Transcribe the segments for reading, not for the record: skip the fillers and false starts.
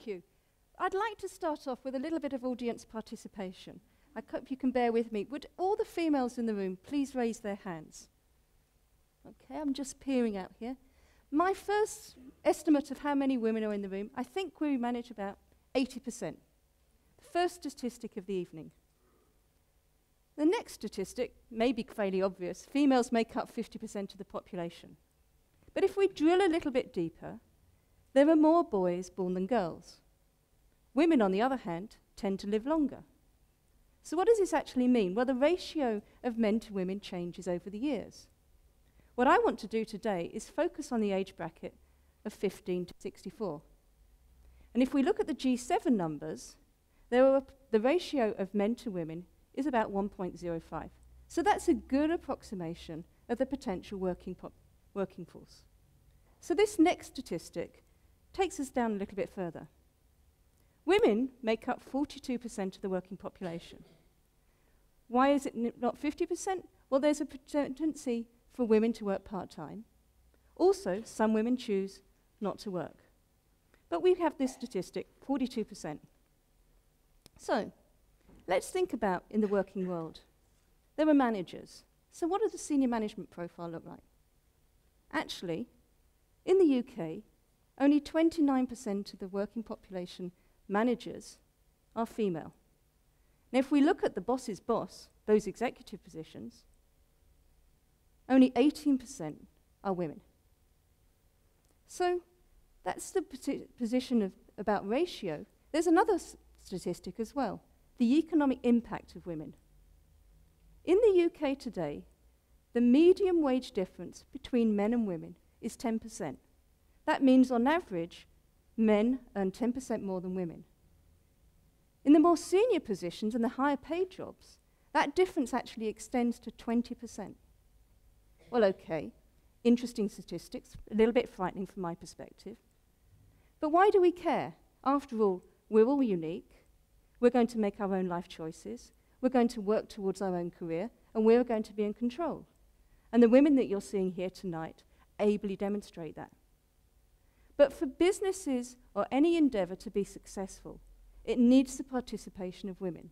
Thank you. I'd like to start off with a little bit of audience participation. I hope you can bear with me. Would all the females in the room please raise their hands? Okay, I'm just peering out here. My first estimate of how many women are in the room, I think we manage about 80%. The first statistic of the evening. The next statistic may be fairly obvious. Females make up 50% of the population. But if we drill a little bit deeper, there are more boys born than girls. Women, on the other hand, tend to live longer. So what does this actually mean? Well, the ratio of men to women changes over the years. What I want to do today is focus on the age bracket of 15 to 64. And if we look at the G7 numbers, the ratio of men to women is about 1.05. So that's a good approximation of the potential working force. So this next statistic takes us down a little bit further. Women make up 42% of the working population. Why is it not 50%? Well, there's a tendency for women to work part-time. Also, some women choose not to work. But we have this statistic, 42%. So, let's think about in the working world. There are managers. So what does the senior management profile look like? Actually, in the UK, only 29% of the working population managers are female. Now, if we look at the boss's boss, those executive positions, only 18% are women. So that's the position about ratio. There's another statistic as well, the economic impact of women. In the UK today, the median wage difference between men and women is 10%. That means, on average, men earn 10% more than women. In the more senior positions and the higher paid jobs, that difference actually extends to 20%. Well, okay, interesting statistics, a little bit frightening from my perspective. But why do we care? After all, we're all unique. We're going to make our own life choices. We're going to work towards our own career, and we're going to be in control. And the women that you're seeing here tonight ably demonstrate that. But for businesses or any endeavor to be successful, it needs the participation of women.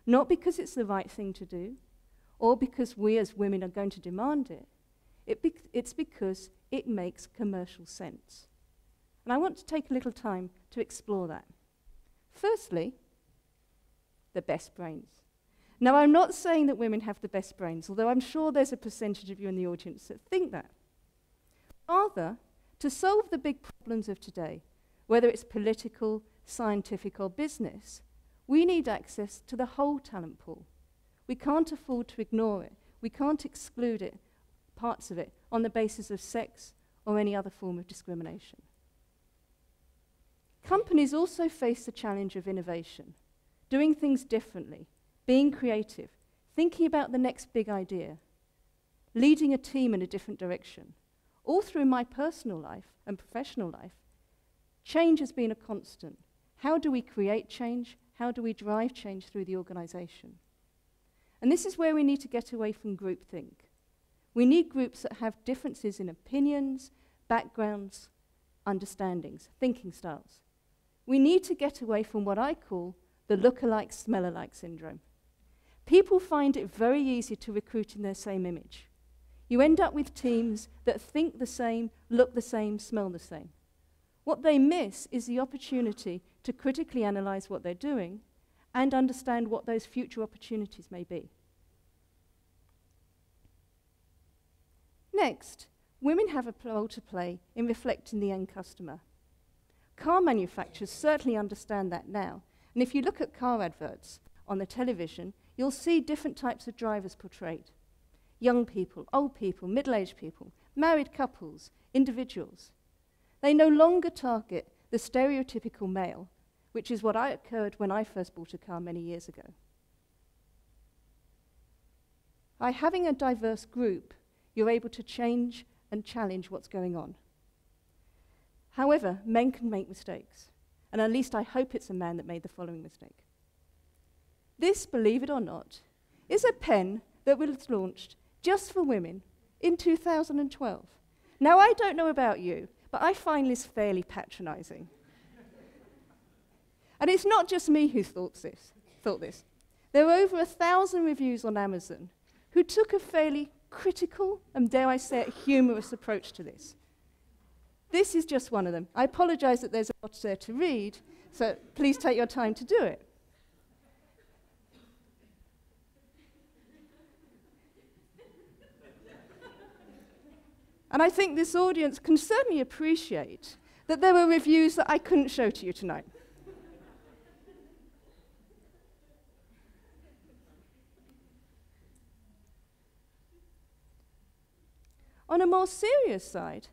Not because it's the right thing to do, or because we as women are going to demand it. It's because it makes commercial sense. And I want to take a little time to explore that. Firstly, the best brains. Now, I'm not saying that women have the best brains, although I'm sure there's a percentage of you in the audience that think that. Rather, to solve the big problems of today, whether it's political, scientific, or business, we need access to the whole talent pool. We can't afford to ignore it. We can't exclude it, parts of it, on the basis of sex or any other form of discrimination. Companies also face the challenge of innovation, doing things differently, being creative, thinking about the next big idea, leading a team in a different direction. All through my personal life and professional life, change has been a constant. How do we create change? How do we drive change through the organization? And this is where we need to get away from groupthink. We need groups that have differences in opinions, backgrounds, understandings, thinking styles. We need to get away from what I call the look-alike, smell-alike syndrome. People find it very easy to recruit in their same image. You end up with teams that think the same, look the same, smell the same. What they miss is the opportunity to critically analyze what they're doing and understand what those future opportunities may be. Next, women have a role to play in reflecting the end customer. Car manufacturers certainly understand that now, and if you look at car adverts on the television, you'll see different types of drivers portrayed. Young people, old people, middle-aged people, married couples, individuals. They no longer target the stereotypical male, which is what occurred when I first bought a car many years ago. By having a diverse group, you're able to change and challenge what's going on. However, men can make mistakes, and at least I hope it's a man that made the following mistake. This, believe it or not, is a pen that was launched just for women in 2012. Now, I don't know about you, but I find this fairly patronizing. And it's not just me who thought this. There were over 1,000 reviews on Amazon who took a fairly critical and, dare I say it, humorous approach to this. This is just one of them. I apologize that there's a lot there to read, so please take your time to do it. And I think this audience can certainly appreciate that there were reviews that I couldn't show to you tonight. On a more serious side,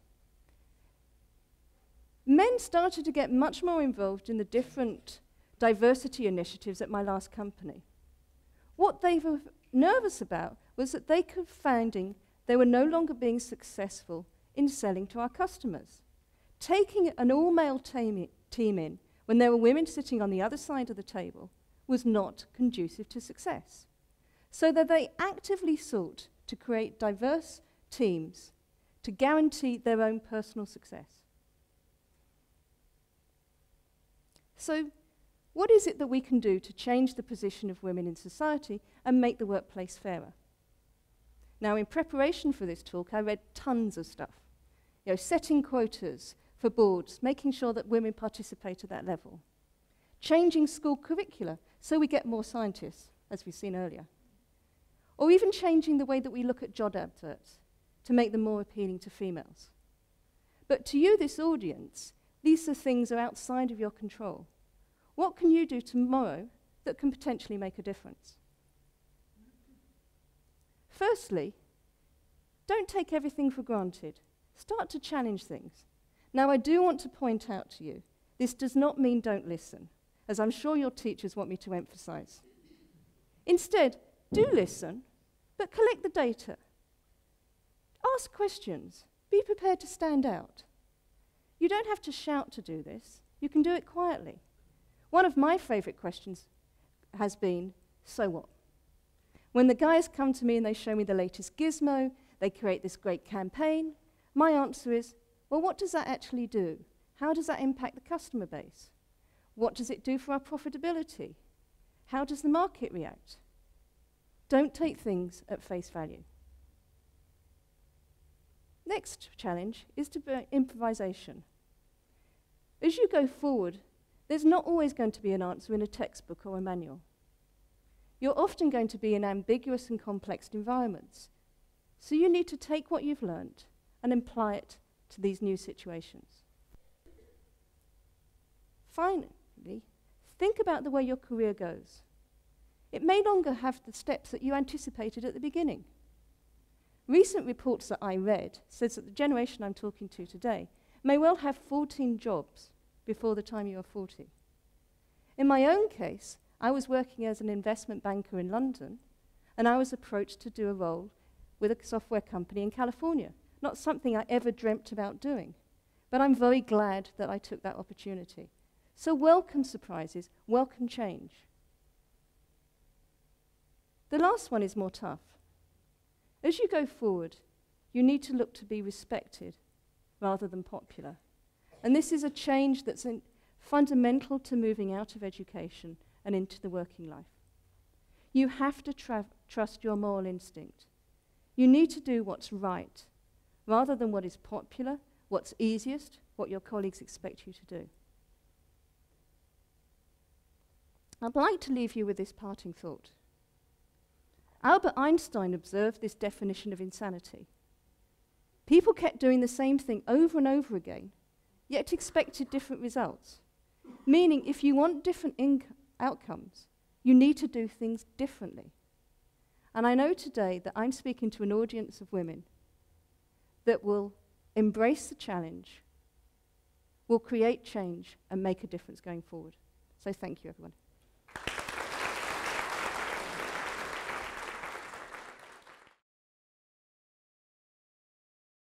men started to get much more involved in the different diversity initiatives at my last company. What they were nervous about was that they were finding they were no longer being successful in selling to our customers. Taking an all-male team in when there were women sitting on the other side of the table was not conducive to success. So that they actively sought to create diverse teams to guarantee their own personal success. So, what is it that we can do to change the position of women in society and make the workplace fairer? Now, in preparation for this talk, I read tons of stuff. Setting quotas for boards, making sure that women participate at that level. Changing school curricula so we get more scientists, as we've seen earlier. Or even changing the way that we look at job adverts to make them more appealing to females. But to you, this audience, these are things that are outside of your control. What can you do tomorrow that can potentially make a difference? Firstly, don't take everything for granted. Start to challenge things. Now, I do want to point out to you, this does not mean don't listen, as I'm sure your teachers want me to emphasize. Instead, do listen, but collect the data. Ask questions. Be prepared to stand out. You don't have to shout to do this. You can do it quietly. One of my favorite questions has been, so what? When the guys come to me and they show me the latest gizmo, they create this great campaign, my answer is, well, what does that actually do? How does that impact the customer base? What does it do for our profitability? How does the market react? Don't take things at face value. Next challenge is improvisation. As you go forward, there's not always going to be an answer in a textbook or a manual. You're often going to be in ambiguous and complex environments. So you need to take what you've learned and apply it to these new situations. Finally, think about the way your career goes. It may no longer have the steps that you anticipated at the beginning. Recent reports that I read says that the generation I'm talking to today may well have 14 jobs before the time you are 40. In my own case, I was working as an investment banker in London, and I was approached to do a role with a software company in California. Not something I ever dreamt about doing, but I'm very glad that I took that opportunity. So welcome surprises, welcome change. The last one is more tough. As you go forward, you need to look to be respected rather than popular. And this is a change that's fundamental to moving out of education and into the working life. You have to trust your moral instinct. You need to do what's right, rather than what is popular, what's easiest, what your colleagues expect you to do. I'd like to leave you with this parting thought. Albert Einstein observed this definition of insanity. People kept doing the same thing over and over again, yet expected different results. Meaning, if you want different outcomes, you need to do things differently. And I know today that I'm speaking to an audience of women that will embrace the challenge, will create change, and make a difference going forward. So thank you, everyone.